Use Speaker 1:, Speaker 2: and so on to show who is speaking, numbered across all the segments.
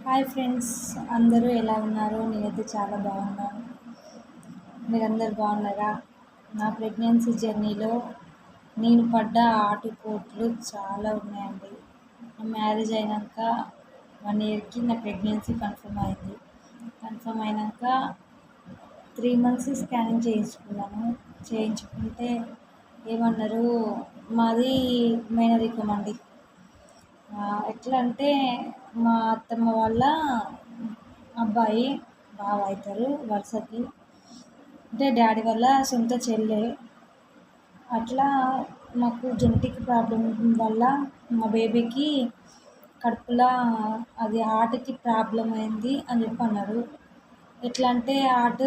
Speaker 1: Hi friends, అందరూ ఎలా ఉన్నారు? నేనైతే చాలా బాగున్నాను. మీరందరూ బాగున్నారా? నా ప్రెగ్నెన్సీ జర్నీలో నేను పడ్డ ఆటుపోట్లు చాలా ఉన్నాయండి. నా మ్యారేజ్ అయినాక 1 ఇయర్కి నా ప్రెగ్నెన్సీ కన్ఫర్మ్ అయింది. కన్ఫర్మ్ అయినాక 3 మంత్స్ స్కానింగ్ చేయించుకున్నాను. చేయించుకుంటే ఏమన్నారు, మాది మేనరికం అండి. ఎట్లా అంటే మా అత్తమ్మ వాళ్ళ అబ్బాయి బావ అవుతారు వరుసకి. అంటే డాడీ వాళ్ళ సొంత చెల్లె. అట్లా మాకు జెనెటిక్ ప్రాబ్లం వల్ల మా బేబీకి కడుపులో అది హార్ట్కి ప్రాబ్లం అయింది అని చెప్పి అన్నారు. ఎట్లా అంటే హార్ట్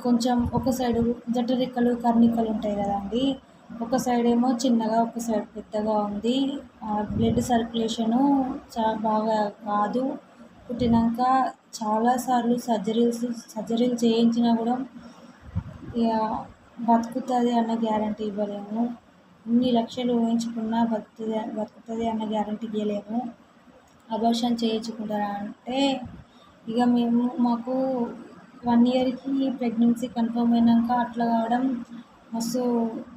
Speaker 1: కొంచెం ఒక సైడు జఠరికలు కర్ణికలు ఉంటాయి కదండి. ఒక సైడ్ ఏమో చిన్నగా, ఒక సైడ్ పెద్దగా ఉంది. బ్లడ్ సర్క్యులేషను బాగా కాదు. పుట్టినాక చాలాసార్లు సర్జరీలు చేయించినా కూడా ఇక బతుకుతుంది అన్న గ్యారంటీ ఇవ్వలేము. ఇన్ని లక్షలు ఊహించుకున్నా బతుకుతుంది అన్న గ్యారంటీ ఇవ్వలేము. అబార్షన్ చేయించుకుంటారా అంటే ఇక మాకు 1 ఇయర్కి ప్రెగ్నెన్సీ కన్ఫర్మ్ అయినాక అట్లా కావడం మస్తు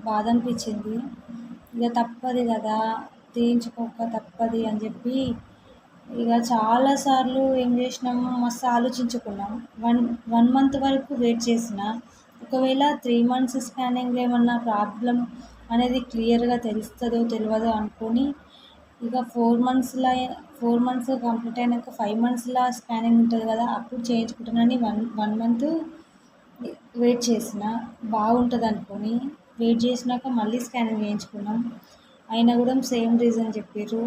Speaker 1: బాధ అనిపించింది. ఇక తప్పదు కదా, తీయించుకోక తప్పది అని చెప్పి ఇక చాలాసార్లు ఏం చేసినాము, మస్తు ఆలోచించుకున్నాం. 1 మంత్ వరకు వెయిట్ చేసిన, ఒకవేళ 3 మంత్స్ స్కానింగ్లో ఏమన్నా ప్రాబ్లం అనేది క్లియర్గా తెలుస్తుందో తెలియదో అనుకొని ఇక 4 మంత్స్ కంప్లీట్ అయినాక 5 మంత్స్లో స్కానింగ్ ఉంటుంది కదా, అప్పుడు చేయించుకుంటానని 1 మంత్ వెయిట్ చేసిన. బాగుంటుంది అనుకొని వెయిట్ చేసినాక మళ్ళీ స్కానింగ్ చేయించుకున్నాం. అయినా కూడా సేమ్ రీజన్ చెప్పారు.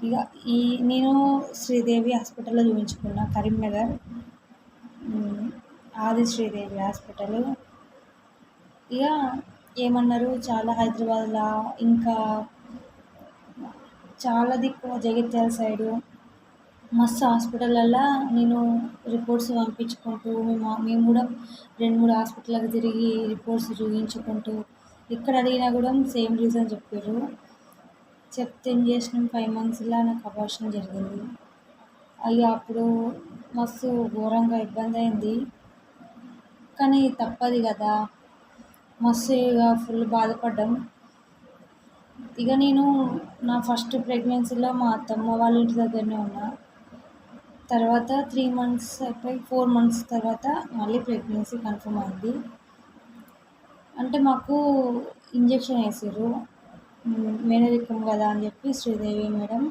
Speaker 1: ఇక నేను శ్రీదేవి హాస్పిటల్లో చూపించుకున్నా, కరీంనగర్ ఆది శ్రీదేవి హాస్పిటల్. ఇక ఏమన్నారు, చాలా హైదరాబాద్లో ఇంకా చాలా దిక్కు జగిత్యాల సైడు మస్తు హాస్పిటళ్ళల్లో నేను రిపోర్ట్స్ పంపించుకుంటూ మేము కూడా 2-3 హాస్పిటల్కి తిరిగి రిపోర్ట్స్ చూపించుకుంటూ ఎక్కడ అడిగినా కూడా సేమ్ రీజన్ చెప్పారు. చెప్తే ఏం చేసినాం, 5 మంత్స్లో నాకు అబార్షన్ జరిగింది. అయ్యో అప్పుడు మస్తు ఘోరంగా ఇబ్బంది అయింది. కానీ తప్పదు కదా, మస్తు ఇక ఫుల్ బాధపడ్డాం. ఇక నేను నా ఫస్ట్ ప్రెగ్నెన్సీలో మా అత్తమ్మ వాళ్ళ ఇంటి దగ్గరనే ఉన్నా. తర్వాత 3 మంత్స్ అయిపోయి 4 మంత్స్ తర్వాత మళ్ళీ ప్రెగ్నెన్సీ కన్ఫర్మ్ అయింది. అంటే మాకు ఇంజెక్షన్ వేసారు, మేనరికం కదా అని చెప్పి శ్రీదేవి మేడం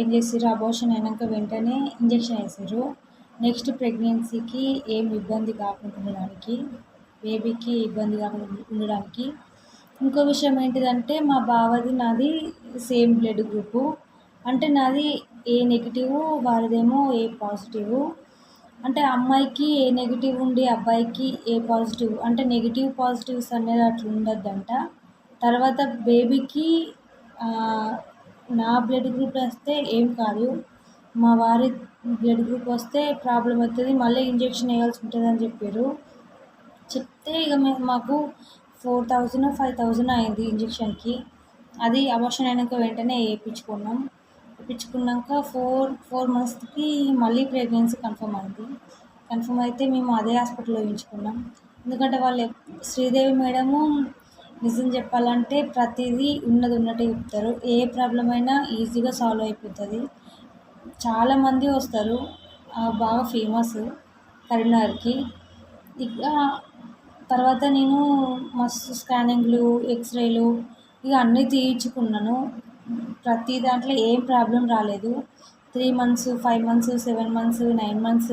Speaker 1: ఏం చేసారు, అబార్షన్ అయినాక వెంటనే ఇంజెక్షన్ వేసారు. నెక్స్ట్ ప్రెగ్నెన్సీకి ఏం ఇబ్బంది కాకుండా ఉండడానికి, బేబీకి ఇబ్బంది కాకుండా ఉండడానికి. ఇంకో విషయం ఏంటిదంటే మా బావది నాది సేమ్ బ్లడ్ గ్రూపు. అంటే నాది ఏ నెగిటివ్, వారిదేమో ఏ పాజిటివ్. అంటే అమ్మాయికి ఏ నెగిటివ్ ఉండి అబ్బాయికి ఏ పాజిటివ్, అంటే నెగిటివ్ పాజిటివ్స్ అనేది అట్లా ఉండొద్దంట. తర్వాత బేబీకి నా బ్లడ్ గ్రూప్ వస్తే ఏం కాదు, మా వారి బ్లడ్ గ్రూప్ వస్తే ప్రాబ్లం అవుతుంది, మళ్ళీ ఇంజెక్షన్ వేయాల్సి ఉంటుంది అని చెప్పారు. చెప్తే ఇక మాకు 4,000-5,000 అయింది ఇంజెక్షన్కి. అది అబార్షన్ అయినాక వెంటనే వేయించుకున్నాం. వేయించుకున్నాక 4 మంత్స్కి మళ్ళీ ప్రెగ్నెన్సీ కన్ఫర్మ్ అయింది. కన్ఫర్మ్ అయితే మేము అదే హాస్పిటల్లో వేయించుకున్నాం. ఎందుకంటే వాళ్ళు శ్రీదేవి మేడము నిజం చెప్పాలంటే ప్రతిదీ ఉన్నది ఉన్నట్టే చెప్తారు. ఏ ప్రాబ్లం అయినా ఈజీగా సాల్వ్ అయిపోతుంది. చాలామంది వస్తారు, బాగా ఫేమస్ కరీంనగర్కి. ఇక తర్వాత నేను మస్తు స్కానింగ్లు, ఎక్స్రేలు ఇక అన్నీ తీయించుకున్నాను. ప్రతి దాంట్లో ఏం ప్రాబ్లం రాలేదు. 3 మంత్స్, 5 మంత్స్, 7 మంత్స్, 9 మంత్స్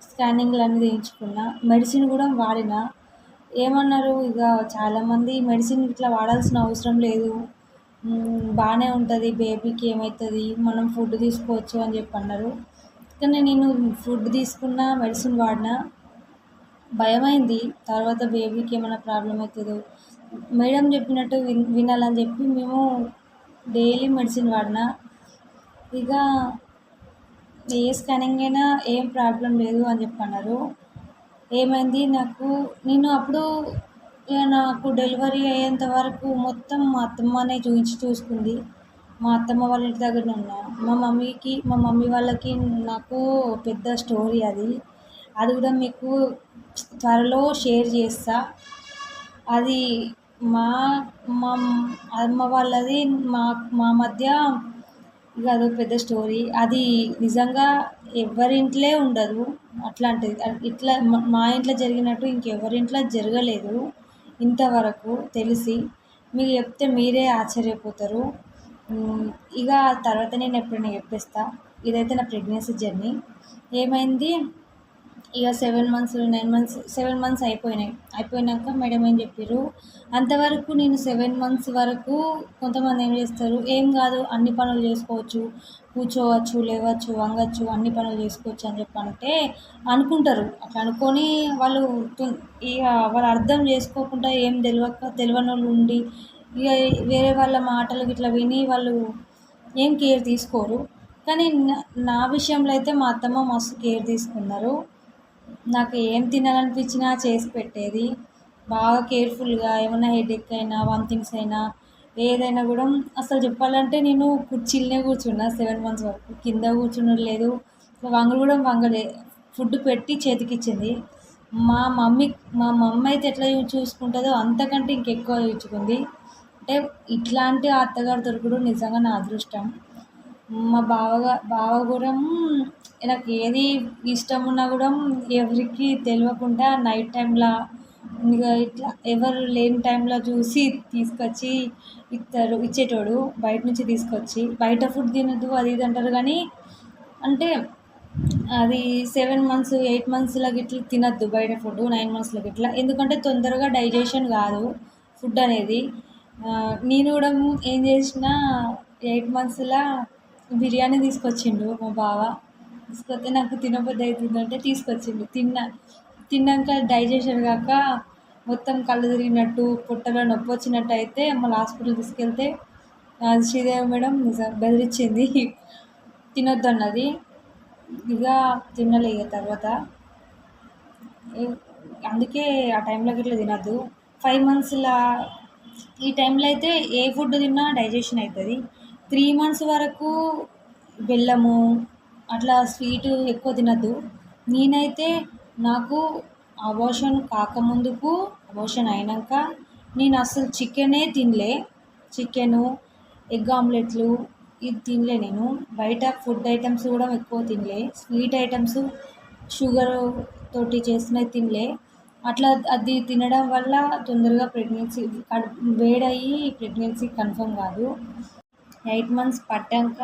Speaker 1: స్కానింగ్లు అన్నీ తీయించుకున్నా. మెడిసిన్ కూడా వాడిన. ఏమన్నారు, ఇక చాలామంది మెడిసిన్ ఇట్లా వాడాల్సిన అవసరం లేదు, బాగానే ఉంటుంది, బేబీకి ఏమవుతుంది, మనం ఫుడ్ తీసుకోవచ్చు అని చెప్పి అన్నారు. కానీ నేను ఫుడ్ తీసుకున్న, మెడిసిన్ వాడిన, భయమైంది తర్వాత బేబీకి ఏమైనా ప్రాబ్లం అవుతుందో. మేడం చెప్పినట్టు వినాలని చెప్పి మేము డైలీ మెడిసిన్ వాడిన. ఇక ఏ స్కానింగ్ అయినా ఏం ప్రాబ్లం లేదు అని చెప్పి అన్నారు. ఏమైంది నేను అప్పుడు ఇక నాకు డెలివరీ అయ్యేంత వరకు మొత్తం మా అత్తమ్మనే చూసుకుంది. మా అత్తమ్మ వాళ్ళ ఇంటి దగ్గరనే ఉన్నా. మా మమ్మీ వాళ్ళకి నాకు పెద్ద స్టోరీ అది. అది కూడా మీకు త్వరలో షేర్ చేస్తా. అది మా మా అమ్మ వాళ్ళది మా మా మధ్య ఇక అదో పెద్ద స్టోరీ. అది నిజంగా ఎవ్వరింట్లో ఉండదు అట్లాంటిది. ఇట్లా మా ఇంట్లో జరిగినట్టు ఇంకెవరింట్లో జరగలేదు ఇంతవరకు తెలిసి. మీకు చెప్తే మీరే ఆశ్చర్యపోతారు. ఇక తర్వాత నేను ఎప్పుడైనా చెప్పేస్తా. ఇదైతే నా ప్రెగ్నెన్సీ జర్నీ. ఏమైంది, ఇక 7 మంత్స్ 9 మంత్స్ 7 మంత్స్ అయిపోయినాక మేడం ఏం చెప్పారు, అంతవరకు నేను 7 మంత్స్ వరకు కొంతమంది ఏం చేస్తారు, ఏం కాదు అన్ని పనులు చేసుకోవచ్చు, కూర్చోవచ్చు, లేవచ్చు, వంగచ్చు, అన్ని పనులు చేసుకోవచ్చు అని చెప్పి అంటే అనుకుంటారు. అట్లా అనుకొని వాళ్ళు ఇక వాళ్ళు అర్థం చేసుకోకుండా ఏం తెలియని వాళ్ళు ఉండి ఇక వేరే వాళ్ళ మాటలు ఇట్లా విని వాళ్ళు ఏం కేర్ తీసుకోరు. కానీ నా విషయంలో అయితే మా అత్తమ్మ మస్తు కేర్ తీసుకున్నారు. నాకు ఏం తినాలనిపించినా చేసి పెట్టేది. బాగా కేర్ఫుల్గా ఏమైనా హెడేక్ అయినా వామిటింగ్స్ అయినా ఏదైనా కూడా అసలు చెప్పాలంటే నేను కుర్చీలోనే కూర్చున్నా 7 మంత్స్ వరకు. కింద కూర్చున్నది లేదు, వంగలు కూడా వంగలే. ఫుడ్ పెట్టి చేతికిచ్చింది. మా మమ్మీ అయితే ఎట్లా చూసుకుంటుందో అంతకంటే ఇంకెక్కువ చూసుకుంది. అంటే ఇట్లాంటి అత్తగారు దొరకడం నిజంగా నా అదృష్టం. మా బావ కూడా నాకు ఏది ఇష్టం ఉన్నా కూడా ఎవరికి తెలియకుండా నైట్ టైంలో ఇక ఇట్లా ఎవరు లేని టైంలో చూసి తీసుకొచ్చి ఇచ్చేటోడు. బయట నుంచి తీసుకొచ్చి బయట ఫుడ్ తినద్దు అది ఇది అంటారు కానీ అంటే అది 7 మంత్స్ 8 మంత్స్లో గిట్ల తినద్దు బయట ఫుడ్, 9 మంత్స్లో గిట్ల. ఎందుకంటే తొందరగా డైజెషన్ కాదు ఫుడ్ అనేది. నేను కూడా ఏం చేసిన 8 మంత్స్లో బిర్యానీ తీసుకొచ్చిండు మా బావ. తీసుకొస్తే నాకు తినబుద్ధి అవుతుందంటే తీసుకొచ్చిండు. తిన్నాక డైజెషన్ కాక మొత్తం కళ్ళు తిరిగినట్టు పొట్టలో నొప్పి వచ్చినట్టు అయితే మళ్ళీ హాస్పిటల్ తీసుకెళ్తే శ్రీదేవి మేడం బెదిరించింది, తినొద్దు అన్నది. ఇక తినలే. ఇక తర్వాత అందుకే ఆ టైంలో గిట్ల తినద్దు. 5 మంత్స్లా ఈ టైంలో అయితే ఏ ఫుడ్ తిన్నా డైజెషన్ అవుతుంది. 3 మంత్స్ వరకు బెల్లము అట్లా స్వీటు ఎక్కువ తినద్దు. నేనైతే నాకు అబార్షన్ కాకముందుకు అబార్షన్ అయినాక నేను అసలు చికెనే తినలే. చికెను, ఎగ్ ఆమ్లెట్లు ఇది తినలే నేను. బయట ఫుడ్ ఐటమ్స్ కూడా ఎక్కువ తినలే. స్వీట్ ఐటమ్స్ షుగర్ తోటి చేసినవి తినలే. అట్లా అది తినడం వల్ల తొందరగా ప్రెగ్నెన్సీ వేడయ్యి ప్రెగ్నెన్సీ కన్ఫర్మ్ కాదు. 8 మంత్స్ పట్టాక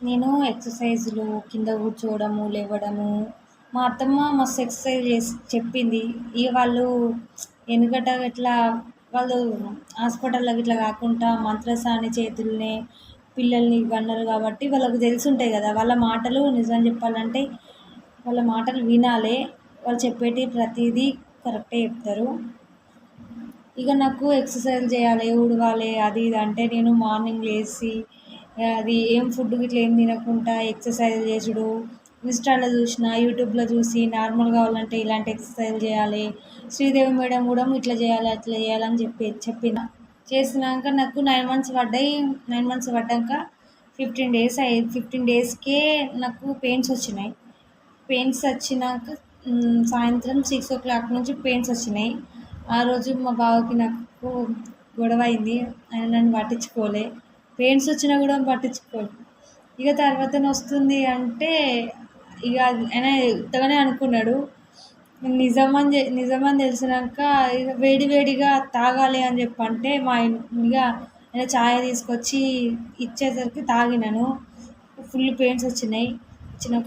Speaker 1: నేను ఎక్సర్సైజులు, కింద కూర్చోవడము, లేవడము, మా అత్తమ్మ మస్తు ఎక్సర్సైజ్ చెప్పింది. ఇక వాళ్ళు వెనుకట ఇట్లా వాళ్ళు హాస్పిటల్లో ఇట్లా కాకుండా మంత్రసాని చేతుల్నే పిల్లల్ని కన్నారు కాబట్టి వాళ్ళకు తెలిసి ఉంటాయి కదా. వాళ్ళ మాటలు నిజం చెప్పాలంటే వాళ్ళ మాటలు వినాలి. వాళ్ళు చెప్పేటి ప్రతిదీ కరెక్టే చెప్తారు. ఇక నాకు ఎక్సర్సైజ్ చేయాలి, ఊడవాలి అది ఇది అంటే నేను మార్నింగ్ లేచి అది ఏం ఫుడ్ ఇట్లా ఏం తినకుండా ఎక్సర్సైజ్ చేసుడు, ఇన్స్టాలో చూసిన, యూట్యూబ్లో చూసి నార్మల్ కావాలంటే ఇలాంటి ఎక్సర్సైజ్ చేయాలి, శ్రీదేవి మేడం కూడా ఇట్లా చేయాలి అట్లా చేయాలని చెప్పిన. చేసినాక నాకు 9 మంత్స్ పడ్డాయి. 9 మంత్స్ పడ్డాక 15 డేస్కే నాకు పెయిన్స్ వచ్చినాయి. పెయిన్స్ వచ్చినాక సాయంత్రం 6 o'clock నుంచి పెయిన్స్ వచ్చినాయి. ఆ రోజు మా బావకి నాకు గొడవ అయింది. ఆయన నన్ను పట్టించుకోలే. పెయిన్స్ వచ్చినా కూడా పట్టించుకోలే. ఇక తర్వాత వస్తుంది అంటే ఇక ఆయన ఉత్తగానే అనుకున్నాడు. నిజమని తెలిసినాక ఇక వేడిగా తాగాలి అని చెప్పి అంటే ఇక ఆయన ఛాయ్ తీసుకొచ్చి ఇచ్చేసరికి తాగినాను. ఫుల్ పెయిన్స్ వచ్చినాయి.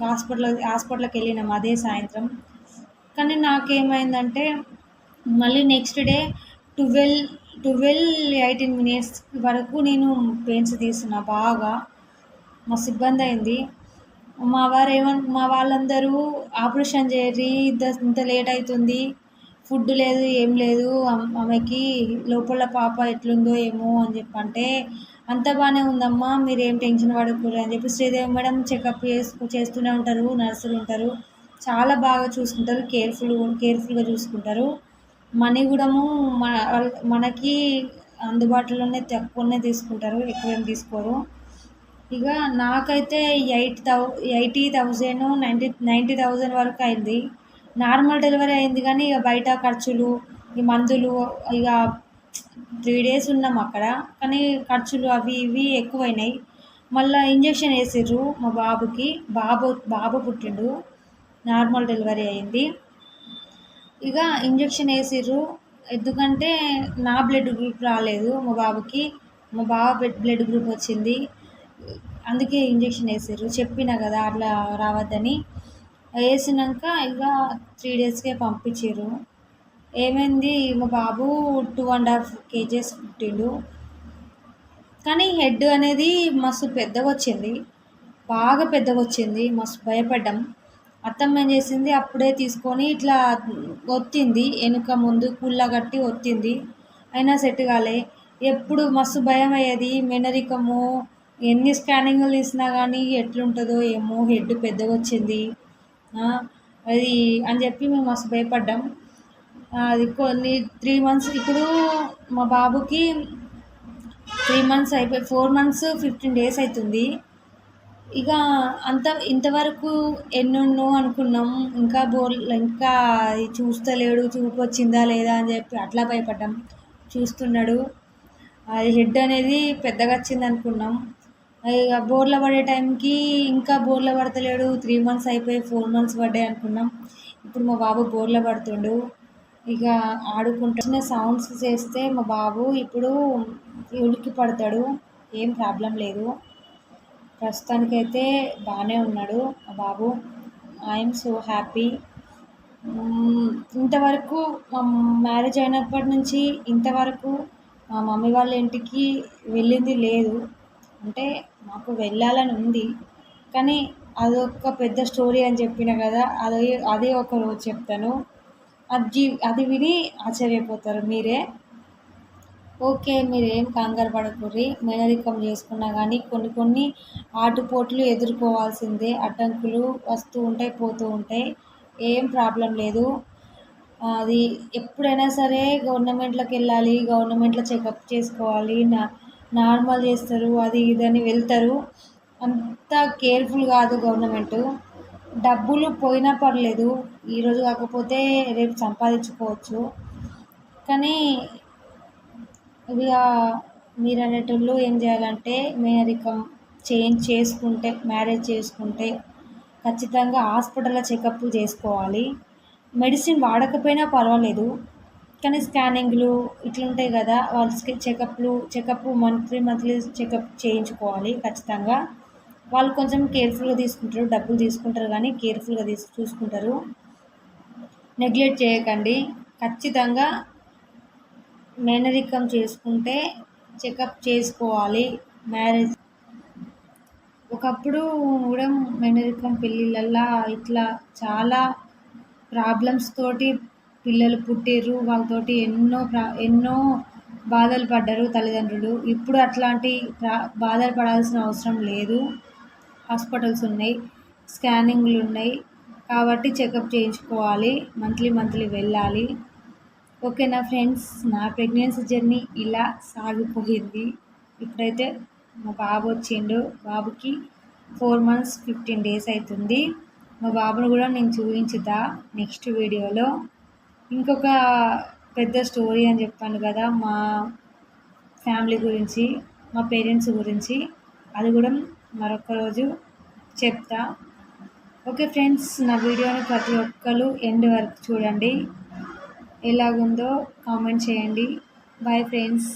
Speaker 1: హాస్పిటల్కి వెళ్ళినాము అదే సాయంత్రం. కానీ నాకేమైందంటే మళ్ళీ నెక్స్ట్ డే 18 minutes వరకు నేను పెయిన్స్ తీస్తున్నా. బాగా మస్తు ఇబ్బంది అయింది. మా వాళ్ళందరూ ఆపరేషన్ చేయరి, ఇంత లేట్ అవుతుంది, ఫుడ్ లేదు ఏం లేదు, ఆమెకి లోపల పాప ఎట్లుందో ఏమో అని చెప్పి అంటే అంత బాగానే ఉందమ్మా, మీరేం టెన్షన్ పడకూడదు అని చెప్పి శ్రీదేవి మేడం చెకప్ చేస్తూనే ఉంటారు. నర్సులు ఉంటారు, చాలా బాగా చూసుకుంటారు, కేర్ఫుల్గా చూసుకుంటారు. మనీ కూడా మనకి అందుబాటులోనే తక్కువనే తీసుకుంటారు, ఎక్కువేం తీసుకోరు. ఇక నాకైతే 80,000 90,000 వరకు అయింది. నార్మల్ డెలివరీ అయింది కానీ ఇక బయట ఖర్చులు, ఈ మందులు, ఇక 3 days ఉన్నాం అక్కడ, కానీ ఖర్చులు అవి ఇవి ఎక్కువైనాయి. మళ్ళీ ఇంజెక్షన్ వేసిర్రు మా బాబుకి. బాబు పుట్టిండు, నార్మల్ డెలివరీ అయింది. ఇక ఇంజెక్షన్ వేసిర్రు, ఎందుకంటే నా బ్లడ్ గ్రూప్ రాలేదు మా బాబుకి, మా బాబు బ్లడ్ గ్రూప్ వచ్చింది. అందుకే ఇంజెక్షన్ వేసిర్రు, చెప్పిన కదా అట్లా రావద్దని. వేసినాక ఇక 3 daysకే పంపించారు. ఏమైంది, మా బాబు 2.5 kgs పుట్టిండు. కానీ హెడ్ అనేది మస్తు పెద్దగా వచ్చింది, బాగా పెద్దగా వచ్చింది. మస్తు భయపడ్డాం. అత్తమ్మ ఏం చేసింది, అప్పుడే తీసుకొని ఇట్లా ఒత్తింది, వెనుక ముందు కుళ్ళ కట్టి ఒత్తింది. అయినా సెట్ కాలే. ఎప్పుడు మస్తు భయం అయ్యేది, మెనరికము. ఎన్ని స్కానింగ్లు తీసినా కానీ ఎట్లుంటుందో ఏమో, హెడ్ పెద్దగా వచ్చింది అది అని చెప్పి మేము మస్తు భయపడ్డాం. అది కొన్ని 3 months, ఇప్పుడు మా బాబుకి 3 months అయిపోయి 4 months 15 days అవుతుంది. ఇక ఇంతవరకు ఎన్నెన్నో అనుకున్నాం, ఇంకా చూస్తలేడు, చూపు వచ్చిందా లేదా అని చెప్పి అట్లా భయపడ్డాం. చూస్తున్నాడు, అది హెడ్ అనేది పెద్దగా వచ్చింది అనుకున్నాం. ఇక బోర్ల పడే టైంకి ఇంకా బోర్ల పడతలేడు. 3 months అయిపోయి 4 months పడ్డాయి అనుకున్నాం. ఇప్పుడు మా బాబు బోర్ల పడుతుండు. ఇక ఆడుకుంటున్న సౌండ్స్ చేస్తే మా బాబు ఇప్పుడు ఉలిక్కి పడతాడు. ఏం ప్రాబ్లం లేదు, ప్రస్తుతానికైతే బాగానే ఉన్నాడు మా బాబు. I'm so happy. ఇంతవరకు మా మ్యారేజ్ అయినప్పటి నుంచి ఇంతవరకు మా మమ్మీ వాళ్ళ ఇంటికి వెళ్ళింది లేదు. అంటే మాకు వెళ్ళాలని ఉంది, కానీ అదొక పెద్ద స్టోరీ అని చెప్పిన కదా, అదే ఒక రోజు చెప్తాను. అది విని ఆశ్చర్యపోతారు మీరే. ఓకే, మీరేం కంగారు పడకూర్రి. మేనరికం చేసుకున్నా కానీ కొన్ని ఆటుపోట్లు ఎదుర్కోవాల్సిందే. అడ్డంకులు వస్తూ ఉంటాయి, పోతూ ఉంటాయి. ఏం ప్రాబ్లం లేదు. అది ఎప్పుడైనా సరే గవర్నమెంట్లోకి వెళ్ళాలి, గవర్నమెంట్లో చెకప్ చేసుకోవాలి, నార్మల్ చేస్తారు, అది ఇదని వెళ్తారు. అంత కేర్ఫుల్ కాదు గవర్నమెంట్. డబ్బులు పోయినా పర్లేదు, ఈరోజు కాకపోతే రేపు సంపాదించుకోవచ్చు. కానీ ఇక మీరు అనేటోళ్ళు ఏం చేయాలంటే, మేనరికం మ్యారేజ్ చేసుకుంటే ఖచ్చితంగా హాస్పిటల్లో చెకప్లు చేసుకోవాలి. మెడిసిన్ వాడకపోయినా పర్వాలేదు, కానీ స్కానింగ్లు ఇట్లుంటాయి కదా, వాళ్ళకి చెకప్ మంత్లీ చెకప్ చేయించుకోవాలి ఖచ్చితంగా. వాళ్ళు కొంచెం కేర్ఫుల్గా తీసుకుంటారు, డబ్బులు తీసుకుంటారు కానీ కేర్ఫుల్గా చూసుకుంటారు. నెగ్లెక్ట్ చేయకండి. ఖచ్చితంగా మేనరికం చేసుకుంటే చెకప్ చేసుకోవాలి. మ్యారేజ్ ఒకప్పుడు కూడా మేనరికం పెళ్ళిళ్ళల్లో ఇట్లా చాలా ప్రాబ్లమ్స్ తోటి పిల్లలు పుట్టిర్రు, వాళ్ళతోటి ఎన్నో బాధలు పడ్డారు తల్లిదండ్రులు. ఇప్పుడు అట్లాంటి బాధలు పడాల్సిన అవసరం లేదు. హాస్పిటల్స్ ఉన్నాయి, స్కానింగ్లు ఉన్నాయి, కాబట్టి చెకప్ చేయించుకోవాలి, మంత్లీ వెళ్ళాలి. ఓకేనా ఫ్రెండ్స్, నా ప్రెగ్నెన్సీ జర్నీ ఇలా సాగిపోయింది. ఇప్పుడైతే మా బాబు వచ్చిండు, బాబుకి 4 months 15 days అవుతుంది. మా బాబును కూడా నేను చూపించుతా నెక్స్ట్ వీడియోలో. ఇంకొక పెద్ద స్టోరీ అని చెప్పాను కదా, మా ఫ్యామిలీ గురించి, మా పేరెంట్స్ గురించి, అది కూడా మరొక రోజు చెప్తా. ఓకే ఫ్రెండ్స్, నా వీడియోని ప్రతి ఒక్కరు ఎండ్ వరకు చూడండి. ఎలాగుందో కామెంట్ చేయండి. Bye friends.